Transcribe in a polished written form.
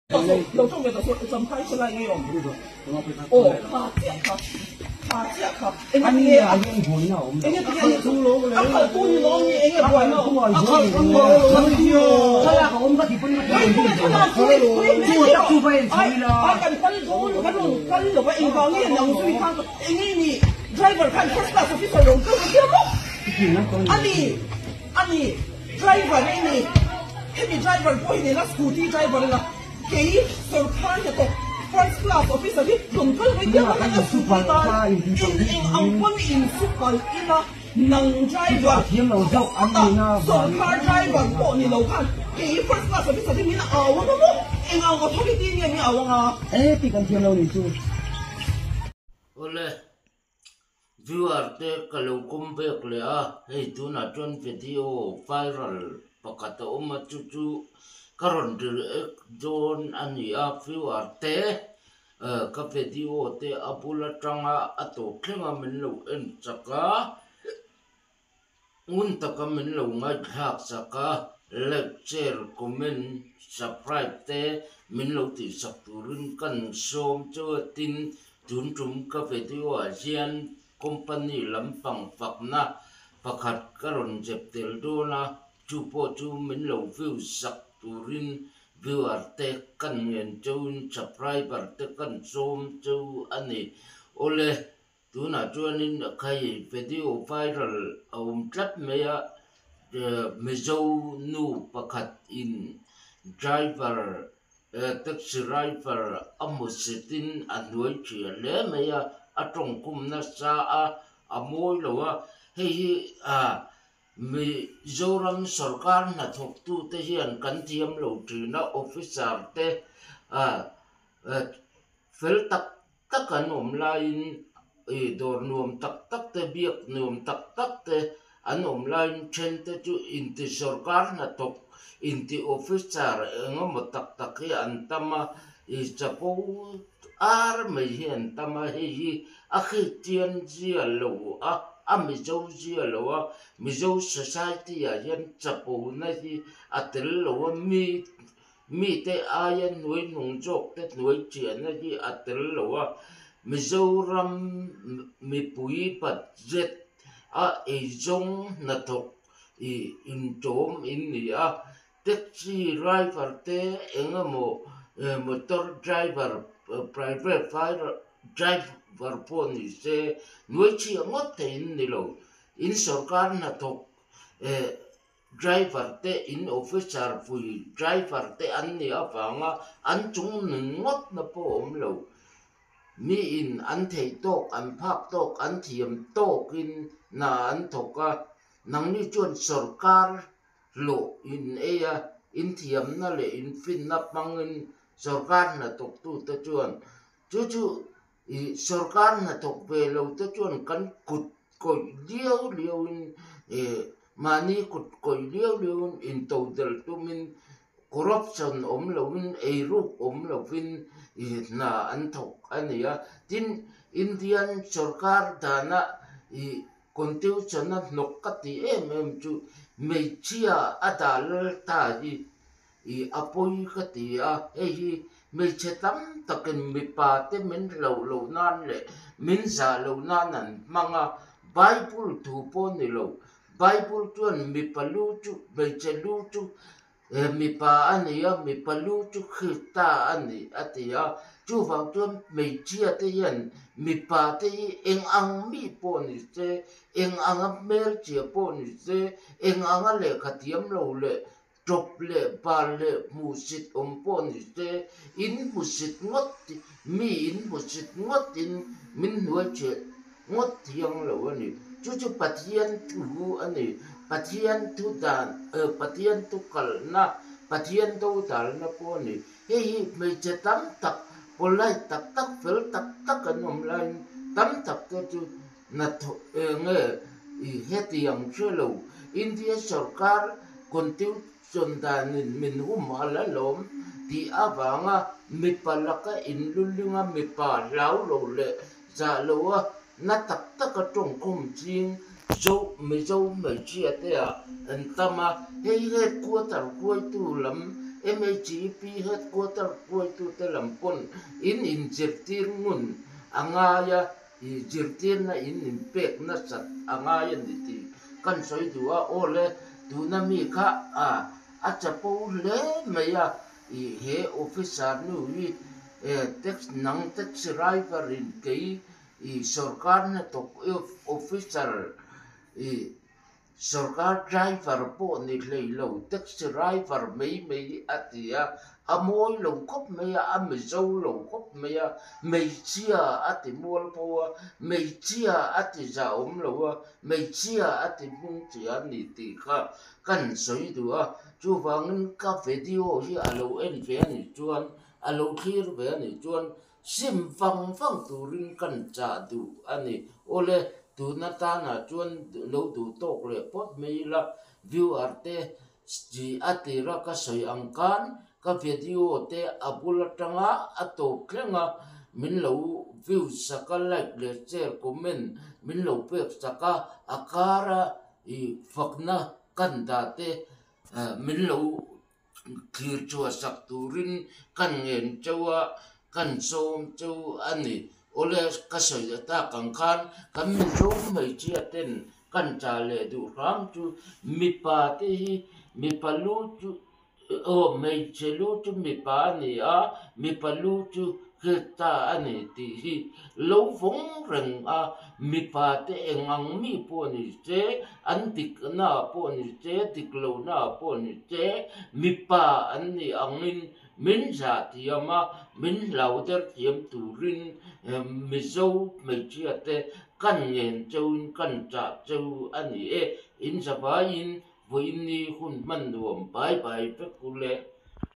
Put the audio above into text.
有中嘅就浸批出嚟嘅喎。哦，下隻卡，應該啲嘢啊，應該啲嘢做攞嘅咧。阿頭都要攞嘢嘅，貴咯。阿頭咁喎，係啊，我唔得結婚。跟住我應該呢人又唔中意看，你 driver 看 first class officer 用這個節目。ani driver ini heavy driver boy ni lah scooty driver lah kei सरकार के तो first class officer ni tungkol ni dia kan super in angkon in super ina nang driver सरकार driver ko ni lo kan kei first class officer ni na awa mo in ang authority ni awa nga tikan tiang lo ni tu oleh viewer te kalau kumpek le hei tu na tuan video viral pakata oma cucu karon direct zone ani viewer te ka video te apula tranga ato klenga menlo en chaka un taka menlo ngai hak chaka lecture comment subscribe te menlo ti sakturin kan som chuatin tun tum ka video asian company lampang fakna pakhat karon jeptel dona chupo chu min lo view sak turin viewer te kan ngen chun subscriber te kan som chu ani ole tuna chuanin khai video viral awm tlat meya mezo nu pakhat in driver taxi driver amusitin anoi chia le meya atong kum na sa amoy lowa hei mi zoram sarkar na thok tu te hian kan thiam lo trina officer te fel tak tak an om lain dor nuam tak tak te biak nuam tak tak te an om lain chen te chu inti sarkar na thok inti officer ngom tak tak hian tama chapo ar mai hian tama hei akhi tian zia lo mizo zia lo mizo society ya hian chapo na hi atel lo mi te ayan noi nung jok te noi chian na hi atel lo mizo ram mi pui pat zet e jong na thok in tom in ni taxi driver te engamo motor driver private fire driver poni se nuai chi ngot te in ni lo in sarkar na thok driver te in officer pui driver te an ni awanga an chung ngot na po om lo mi in an thei tok an phak tok an thiam tok in na an thoka nang ni chuan sarkar lo in eya in thiam na le in fin na pangin sarkar na tok tu ta chuan chu sarkar na tok ve lo ta chuan kan kut koi liao in mani kut koi liao in total tumin corruption om lo in ruk om lo in na an thok ania tin indian sarkar dana constitution na nokati em chu mei chia adal ta apoi kati hei mei chetam takin mi pa te min lo nan le min za lo nan an manga bible tu po ni lo bible tuan mi palu chu mei chelu chu mi pa ania mi palu chu khita ani atia chu wang tuan mei chia te yan mi pa te eng ang mi po ni se eng ang mer chia po ni se eng ang le khatiam lo le drop le bal le musit po ni se in musit ngot mi in musit ngot in min nuai che ngot thiang lo ani chu pathian tu ani pathian tu dan pathian tu kal na pathian tu dal na po ni hei mei che tam tak polai tak tak fel tak tak kan om lain tam tak te chu na nge hetiang chelo india sarkar constitution dan min hala lom ti awanga mi palaka in lulinga mi pa lau lo le za lo na tak tak ka tong kum jing zo me chia te an tama hei he quarter tu lam MHP headquarter poi tu te lampon in jirtir ngun angaya i jirtir na in pek na sat angaya niti kan soi dua ole tu na mi kha achapo le maya i he officer nu wi tax nang tax driver in kei i sarkar na to officer i sarkar driver po ni lei lo taxi driver mei atia amoi lo khop meya amizo lo khop meya mei chia ati mol po mei chia ati za lo mei chia ati mung chia ni ti kha kan soi du chu wang ka video hi alo en ve ni chuan alo clear ve ni chuan sim fang turin kan cha du ani ole tu na ta na chuan lo du tok le pot mei la view arte ji ati ra ka soi angkan ka video te abula tanga ato klenga min lo view saka like le share comment min lo pe saka akara i fakna kanda te min lo clear chua sak turin kan ngen chawa kan som chu ani ole ka soi ta kang khan kan min rom mai chia ten kan cha le du ram chu mi pa te hi mi palu chu mei chelu chu mi pa ni mi palu chu ta ani ti hi lo phong reng mi pa te engang mi po ni che an tik na po ni che tik lo na po ni che mi pa an ni angin min za ti ama min lauder tiam turin mi zo mei chia te kan ngen chau kan cha chau ani in sa ba in voin ni hun man nuam bye bye pe kule